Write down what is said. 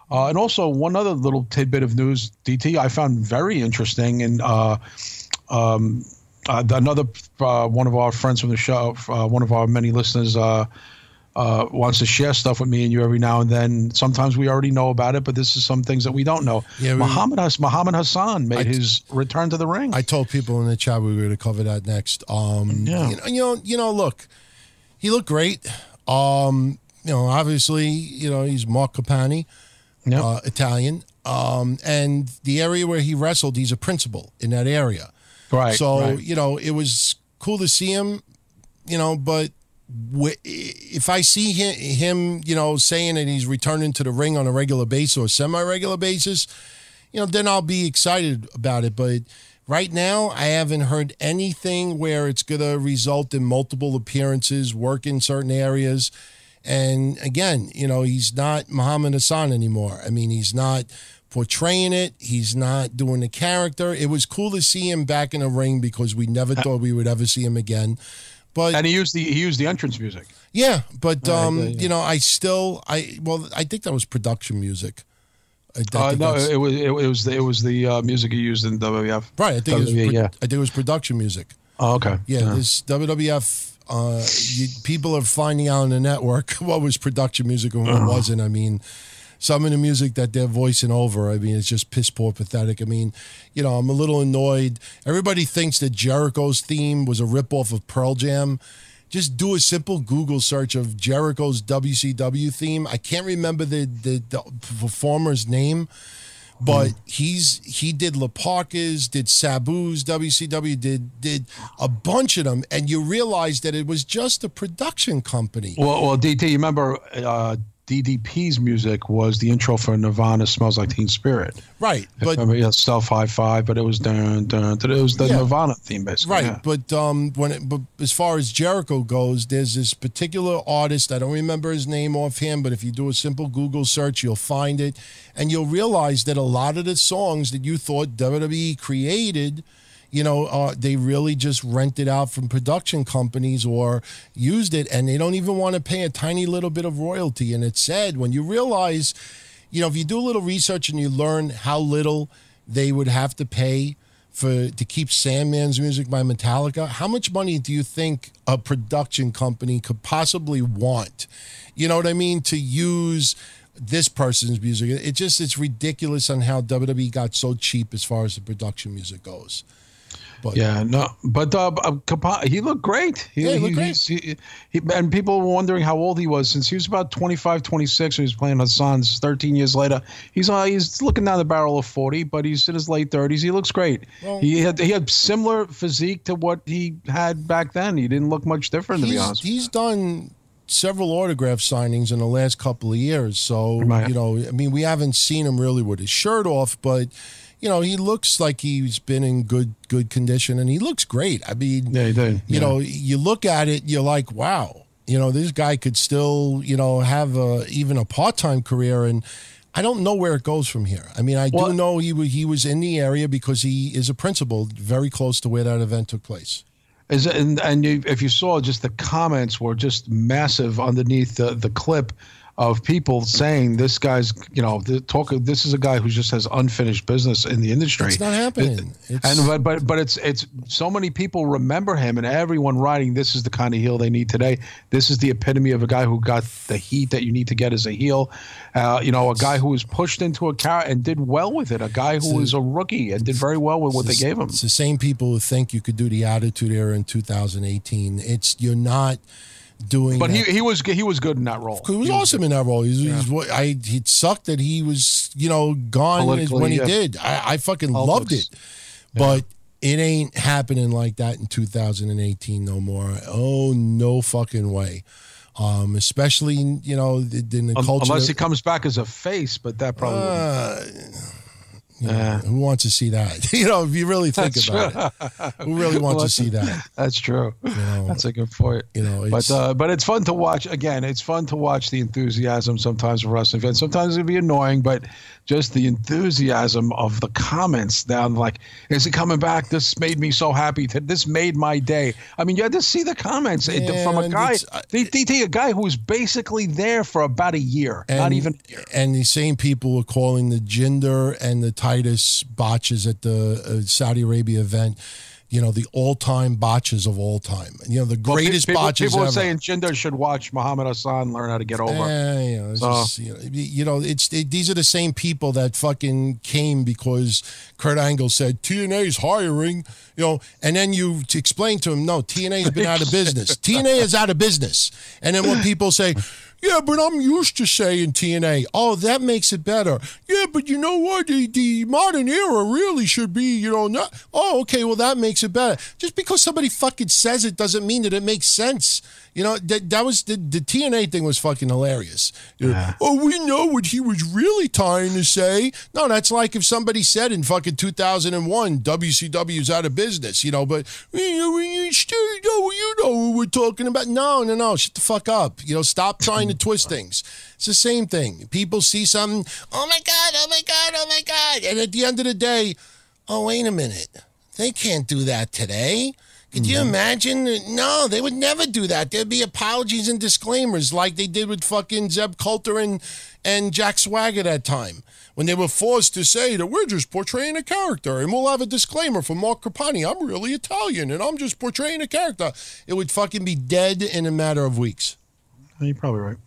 And also one other little tidbit of news, DT, I found very interesting, and another one of our friends from the show, one of our many listeners, wants to share stuff with me and you every now and then. Sometimes we already know about it, but this is some things that we don't know. Yeah, Muhammed Hassan made his return to the ring. I told people in the chat we were going to cover that next. Look, he looked great. Obviously, he's Mark Capani, Italian. And the area where he wrestled, he's a principal in that area. Right. So, it was cool to see him, but if I see him, saying that he's returning to the ring on a regular basis or semi-regular basis, then I'll be excited about it. But right now, I haven't heard anything where it's going to result in multiple appearances, work in certain areas. And again, he's not Muhammed Hassan anymore. I mean, he's not portraying it. He's not doing the character. It was cool to see him back in the ring because we never thought we would ever see him again. And he used the entrance music. Yeah, but I think that was production music. No, it was the music he used in WWF. Right, I think it was production music. Oh, okay. Yeah, this WWF. People are finding out on the network what was production music and what wasn't. I mean, some of the music that they're voicing over, I mean, it's just piss poor pathetic. I mean, I'm a little annoyed. Everybody thinks that Jericho's theme was a ripoff of Pearl Jam. Just do a simple Google search of Jericho's WCW theme. I can't remember the performer's name, but he did La Parka's, did Sabu's, WCW, did a bunch of them, and you realize that it was just a production company. Well, DT, you remember DDP's music was the intro for Nirvana's "Smells Like Teen Spirit." Right, but Self High Five, but it was it was the Nirvana theme basically. Right, yeah. but but as far as Jericho goes, there's this particular artist. I don't remember his name offhand, but if you do a simple Google search, you'll find it, and you'll realize that a lot of the songs that you thought WWE created, they really just rented out from production companies or used it, and they don't even want to pay a tiny little bit of royalty. And it's sad when you realize, if you do a little research and you learn how little they would have to pay to keep Sandman's music by Metallica, how much money do you think a production company could possibly want? You know what I mean? To use this person's music. It's ridiculous on how WWE got so cheap as far as the production music goes. But, he looked great. He looked great. And people were wondering how old he was since he was about 25, 26 when he was playing Hassan's 13 years later. He's looking down the barrel of 40, but he's in his late 30s. He looks great. Well, he had similar physique to what he had back then. He didn't look much different, to be honest. He's done several autograph signings in the last couple of years. So, we haven't seen him really with his shirt off, but he looks like he's been in good condition, and he looks great. I mean, yeah, he did. You look at it, you're like, wow, this guy could still, have even a part-time career, and I don't know where it goes from here. I mean, I do know he was in the area because he is a principal very close to where that event took place. If you saw, just the comments were just massive underneath the clip of people saying this guy's, this is a guy who just has unfinished business in the industry. It's not happening. But it's so many people remember him, and everyone writing, this is the kind of heel they need today. This is the epitome of a guy who got the heat that you need to get as a heel. A guy who was pushed into a character and did well with it. A guy who was a rookie and did very well with what they gave him. It's the same people who think you could do the Attitude Era in 2018. You're not doing. But he was good in that role. He was awesome in that role. It sucked that he was gone when he did. I fucking loved it, but it ain't happening like that in 2018 no more. Oh, no fucking way. Especially in the culture. Unless he comes back as a face, but that probably You know, who wants to see that? You know, if you really think about it, who really wants to see that? That's true. You know, that's a good point. You know, but it's fun to watch. Again, it's fun to watch the enthusiasm sometimes for wrestling fans. Sometimes it can be annoying, but just the enthusiasm of the comments down, like, is he coming back? This made me so happy. This made my day. I mean, you had to see the comments from a guy. They take a guy who was basically there for about a year, not even a year. And the same people were calling the Jinder and the Titus botches at the Saudi Arabia event, you know, the all-time botches of all time. You know, the greatest botches people ever. People were saying Jinder should watch Muhammed Hassan learn how to get over. These are the same people that fucking came because Kurt Angle said TNA's hiring, you know, and then you explain to him, no, TNA's been out of business. TNA is out of business. And then when people say, yeah, but I'm used to saying TNA. Oh, that makes it better. Yeah, but you know what? The modern era really should be, you know, not. Oh, okay, well, that makes it better. Just because somebody fucking says it doesn't mean that it makes sense. You know, that was the TNA thing was fucking hilarious. Yeah. Oh, we know what he was really trying to say. No, that's like if somebody said in fucking 2001, WCW's out of business, you know, but you know what we're talking about. No, shut the fuck up. You know, stop trying to twist things. It's the same thing. People see something, oh my God. And at the end of the day, oh, wait a minute. They can't do that today. Could you imagine? No, they would never do that. There'd be apologies and disclaimers like they did with fucking Zeb Coulter and Jack Swagger that time when they were forced to say that we're just portraying a character and we'll have a disclaimer from Mark Carpani. I'm really Italian and I'm just portraying a character. It would fucking be dead in a matter of weeks. You're probably right.